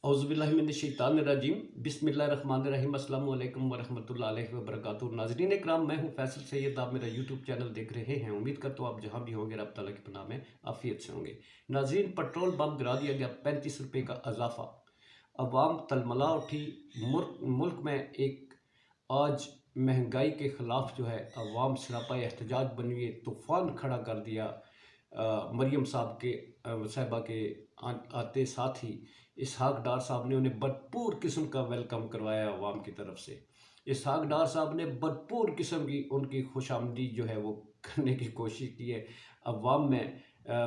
औज़ुबिल्लाहिमिनश्शैतानिर्रजीम बिस्मिल्लाहिर्रहमानिर्रहीम अस्सलामु अलैकुम वरहमतुल्लाहि वबरकातुहू। नाज़रीन इकराम, मैं हूँ फैसल सैयद। आप मेरा यूट्यूब चैनल देख रहे हैं। उम्मीद करता हूँ आप जहाँ भी होंगे रब ताला की पनाह में आफियत से होंगे। नाज़रीन, पेट्रोल बम गिरा दिया गया, 35 रुपये का इजाफा, अवाम तलमला उठी। मुल्क में एक आज महंगाई के ख़िलाफ़ जो है अवाम सरापा एहतजाज बनी हुई, तूफ़ान खड़ा कर दिया। मरियम साहिबा के आते साथ ही इसहाक डार साहब ने उन्हें भरपूर किस्म का वेलकम करवाया अवाम की तरफ से। इसहाक डार साहब ने भरपूर किस्म की उनकी खुशामदीद जो है वो करने की कोशिश की है। अवाम में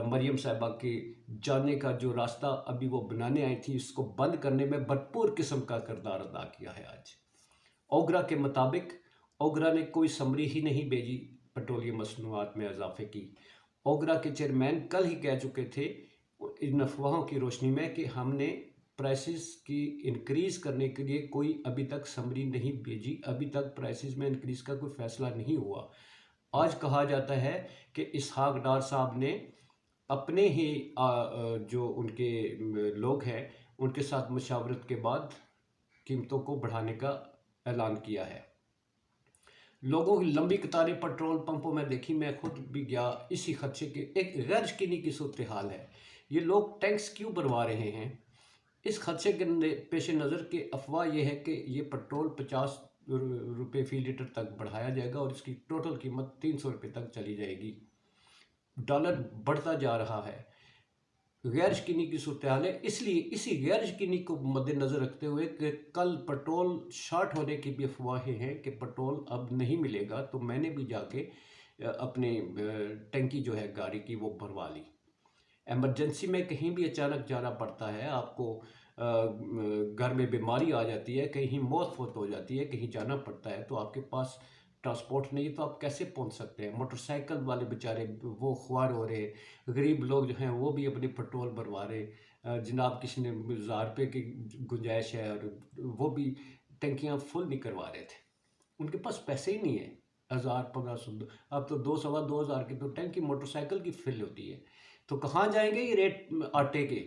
मरियम साहिबा के जाने का जो रास्ता अभी वो बनाने आई थी, उसको बंद करने में भरपूर किस्म का किरदार अदा किया है। आज ओगरा के मुताबिक ओगरा ने कोई समरी ही नहीं भेजी पेट्रोलियम मसनूआत में इजाफे की। ओगरा के चेयरमैन कल ही कह चुके थे इन अफवाहों की रोशनी में कि हमने प्राइसेस की इंक्रीज़ करने के लिए कोई अभी तक समरी नहीं भेजी, अभी तक प्राइसेस में इंक्रीज़ का कोई फ़ैसला नहीं हुआ। आज कहा जाता है कि इसहाक डार साहब ने अपने ही जो उनके लोग हैं उनके साथ मशावरत के बाद कीमतों को बढ़ाने का ऐलान किया है। लोगों की लंबी कतारें पेट्रोल पंपों में देखी, मैं खुद भी गया। इसी खदशे के एक गैर यकीनी की सूरत हाल है। ये लोग टैक्स क्यों भरवा रहे हैं? इस खदशे के पेश नज़र के अफवाह यह है कि ये पेट्रोल 50 रुपये फ़ी लीटर तक बढ़ाया जाएगा और इसकी टोटल कीमत 300 रुपये तक चली जाएगी। डॉलर बढ़ता जा रहा है, गैर यकीनी की सूरत हाल है। इसलिए इसी गैर यकीनी को मद्देनज़र रखते हुए कि कल पेट्रोल शॉर्ट होने की भी अफवाहें हैं कि पेट्रोल अब नहीं मिलेगा, तो मैंने भी जाके अपने टंकी जो है गाड़ी की वो भरवा ली। एमरजेंसी में कहीं भी अचानक जाना पड़ता है, आपको घर में बीमारी आ जाती है, कहीं मौत फौत हो जाती है, कहीं जाना पड़ता है, तो आपके पास ट्रांसपोर्ट नहीं है तो आप कैसे पहुंच सकते हैं? मोटरसाइकिल वाले बेचारे वो ख्वार हो रहे, गरीब लोग जो हैं वो भी अपनी पेट्रोल भरवा रहे। जनाब किसी ने 1000 रुपये की गुंजाइश है और वो भी टंकियां फुल नहीं करवा रहे थे, उनके पास पैसे ही नहीं है। 1000 1500 अब तो 2 सवा 2000 की तो टंकी मोटरसाइकिल की फिल होती है, तो कहाँ जाएंगे ये रेट आटे के?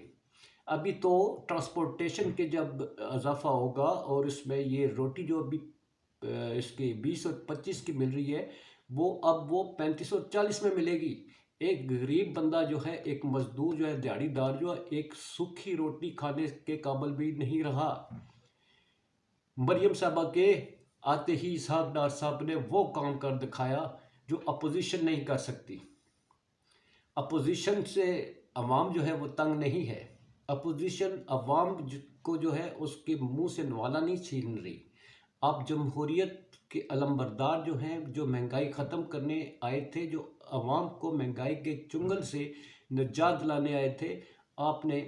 अभी तो ट्रांसपोर्टेशन के जब इजाफा होगा और इसमें ये रोटी जो अभी इसकी 20 और 25 की मिल रही है, वो अब वो 35 और 40 में मिलेगी। एक गरीब बंदा जो है, एक मजदूर जो है, दिहाड़ीदार जो है, एक सूखी रोटी खाने के काबिल भी नहीं रहा। मरियम साहबा के आते ही इसहाक डार साहब ने वो काम कर दिखाया जो अपोजिशन नहीं कर सकती। अपोजिशन से अवाम जो है वो तंग नहीं है। अपोजिशन अवाम को जो है उसके मुंह से नवाला नहीं छीन रही। आप जमहूरियत के अलमबरदार जो हैं, जो महंगाई ख़त्म करने आए थे, जो अवाम को महंगाई के चुंगल से निजात दिलाने आए थे, आपने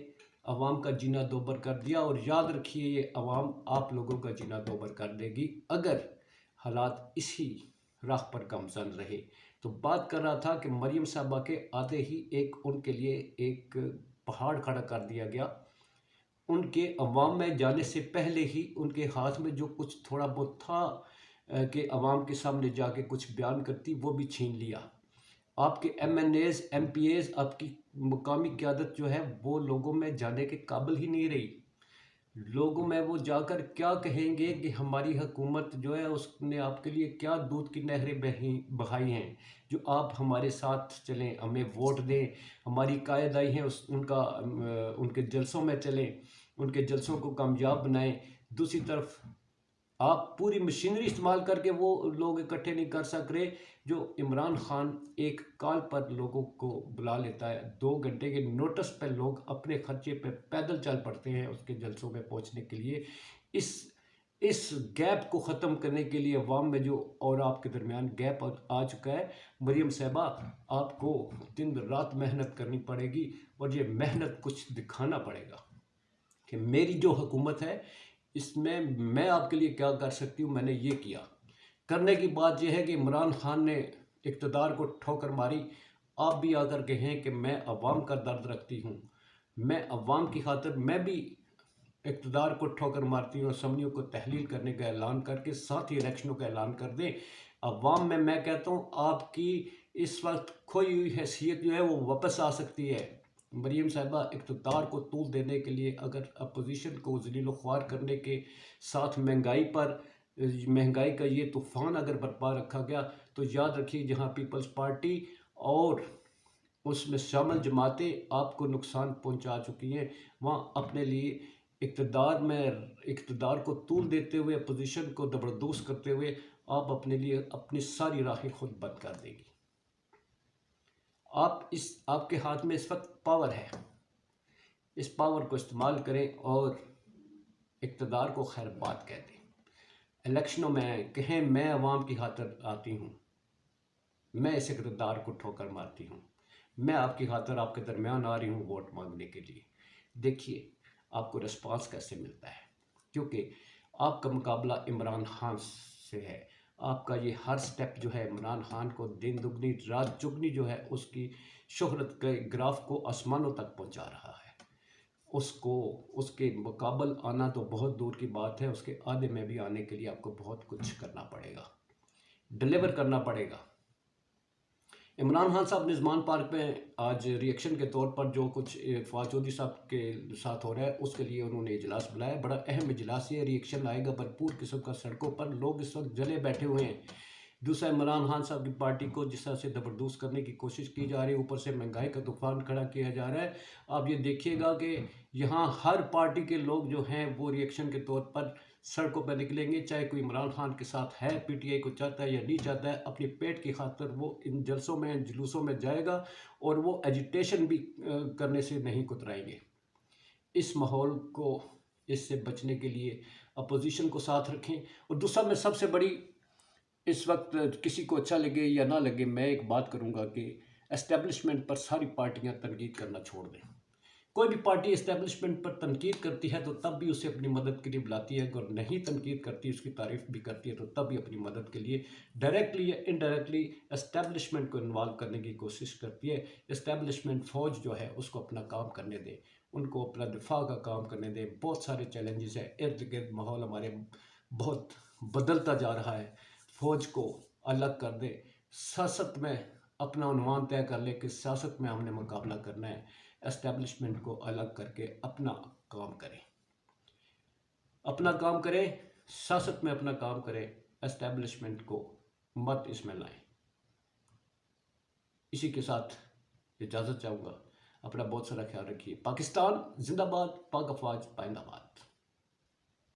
अवाम का जीना दोबर कर दिया। और याद रखिए, ये अवाम आप लोगों का जीना दोबर कर देगी अगर हालात इसी राह पर गामजन रहे। तो बात कर रहा था कि मरियम साहबा के आते ही एक उनके लिए एक पहाड़ खड़ा कर दिया गया। उनके अवाम में जाने से पहले ही उनके हाथ में जो कुछ थोड़ा बहुत था कि अवाम के सामने जाके कुछ बयान करती, वो भी छीन लिया। आपके MNAs MPAs, आपकी मुकामी क़यादत जो है वो लोगों में जाने के काबिल ही नहीं रही। लोगों में वो जाकर क्या कहेंगे कि हमारी हुकूमत जो है उसने आपके लिए क्या दूध की नहरें बहाई हैं, जो आप हमारे साथ चलें, हमें वोट दें, हमारी कायदाई हैं उनके जलसों में चलें, उनके जलसों को कामयाब बनाएं। दूसरी तरफ आप पूरी मशीनरी इस्तेमाल करके वो लोग इकट्ठे नहीं कर सक रहे जो इमरान खान एक कॉल पर लोगों को बुला लेता है। 2 घंटे के नोटिस पर लोग अपने खर्चे पे पैदल चल पड़ते हैं उसके जलसों में पहुंचने के लिए। इस गैप को ख़त्म करने के लिए अवाम में जो और आपके दरमियान गैप आ चुका है, मरियम साहबा आपको दिन रात मेहनत करनी पड़ेगी और ये मेहनत कुछ दिखाना पड़ेगा कि मेरी जो हुकूमत है इसमें मैं आपके लिए क्या कर सकती हूँ। मैंने ये किया। करने की बात यह है कि इमरान खान ने इक़्तिदार को ठोकर मारी, आप भी आकर कहें कि मैं अवाम का दर्द रखती हूँ, मैं अवाम की खातिर मैं भी इक़्तिदार को ठोकर मारती हूँ। असम्बलियों को तहलील करने का ऐलान करके साथ ही इलेक्शनों का ऐलान कर दें। अवाम में मैं कहता हूँ आपकी इस वक्त खोई हुई हैसियत जो है वो वापस आ सकती है। मरीम साहिबा इक़्तिदार को तूल देने के लिए अगर अपोजिशन को ज़लील ख्वार करने के साथ महंगाई का ये तूफ़ान अगर बरपा रखा गया, तो याद रखिए जहाँ पीपल्स पार्टी और उसमें शामिल जमातें आपको नुकसान पहुंचा चुकी हैं, वहाँ अपने लिए इक़्तिदार को तूल देते हुए, अपोजिशन को ज़बरदोज़ करते हुए आप अपने लिए अपनी सारी राहें खुद बंद कर देगी। आपके हाथ में इस वक्त पावर है, इस पावर को इस्तेमाल करें और इक़्तिदार को खैर बात कह दें। इलेक्शनों में कहें मैं अवाम की खातिर आती हूँ, मैं इस इक़्तिदार को ठोकर मारती हूँ, मैं आपकी खातिर आपके दरमियान आ रही हूँ वोट मांगने के लिए। देखिए आपको रिस्पांस कैसे मिलता है, क्योंकि आपका मुकाबला इमरान खान से है। आपका ये हर स्टेप जो है इमरान खान को दिन दुगनी रात चुगनी जो है उसकी शोहरत के ग्राफ को आसमानों तक पहुंचा रहा है। उसको उसके मुकाबल आना तो बहुत दूर की बात है, उसके आधे में भी आने के लिए आपको बहुत कुछ करना पड़ेगा, डिलीवर करना पड़ेगा। इमरान खान साहब निज़मान पार्क में आज रिएक्शन के तौर पर जो कुछ फवाद चौधरी साहब के साथ हो रहा है उसके लिए उन्होंने इजलास बुलाया। बड़ा अहम इजलास है, रिएक्शन आएगा भरपूर किस्म का। सड़कों पर लोग इस वक्त जले बैठे हुए हैं। दूसरा, इमरान खान साहब की पार्टी को जिस तरह से ज़बरदस्त करने की कोशिश की जा रही है, ऊपर से महंगाई का तूफान खड़ा किया जा रहा है। आप ये देखिएगा कि यहाँ हर पार्टी के लोग जो हैं वो रिएक्शन के तौर पर सड़कों पर निकलेंगे, चाहे कोई इमरान खान के साथ है, पीटीआई को चाहता है या नहीं चाहता है, अपने पेट की खातिर वो इन जलसों में जुलूसों में जाएगा और वो एजिटेशन भी करने से नहीं कुतराएंगे। इस माहौल को इससे बचने के लिए अपोजिशन को साथ रखें। और दूसरा, मैं सबसे बड़ी इस वक्त किसी को अच्छा लगे या ना लगे, मैं एक बात करूंगा कि एस्टेब्लिशमेंट पर सारी पार्टियां तनकीद करना छोड़ दें। कोई भी पार्टी एस्टेब्लिशमेंट पर तनकीद करती है तो तब भी उसे अपनी मदद के लिए बुलाती है, और नहीं तनकीद करती, उसकी तारीफ भी करती है तो तब भी अपनी मदद के लिए डायरेक्टली या इनडायरेक्टली एस्टेब्लिशमेंट को इन्वॉल्व करने की कोशिश करती है। एस्टेब्लिशमेंट फ़ौज जो है उसको अपना काम करने दें, उनको अपना दिफा का काम करने दें। बहुत सारे चैलेंजेस हैं, इर्द गिर्द माहौल हमारे बहुत बदलता जा रहा है। फ़ौज को अलग कर दें, सियासत में अपना उन्वान तय कर ले कि सियासत में हमने मुकाबला करना है। एस्टेब्लिशमेंट को अलग करके अपना काम करें, अपना काम करें, सियासत में अपना काम करें, एस्टेब्लिशमेंट को मत इसमें लाएं। इसी के साथ इजाज़त चाहूँगा। अपना बहुत सारा ख्याल रखिए। पाकिस्तान जिंदाबाद, पाक अफवाज पाइंदाबाद।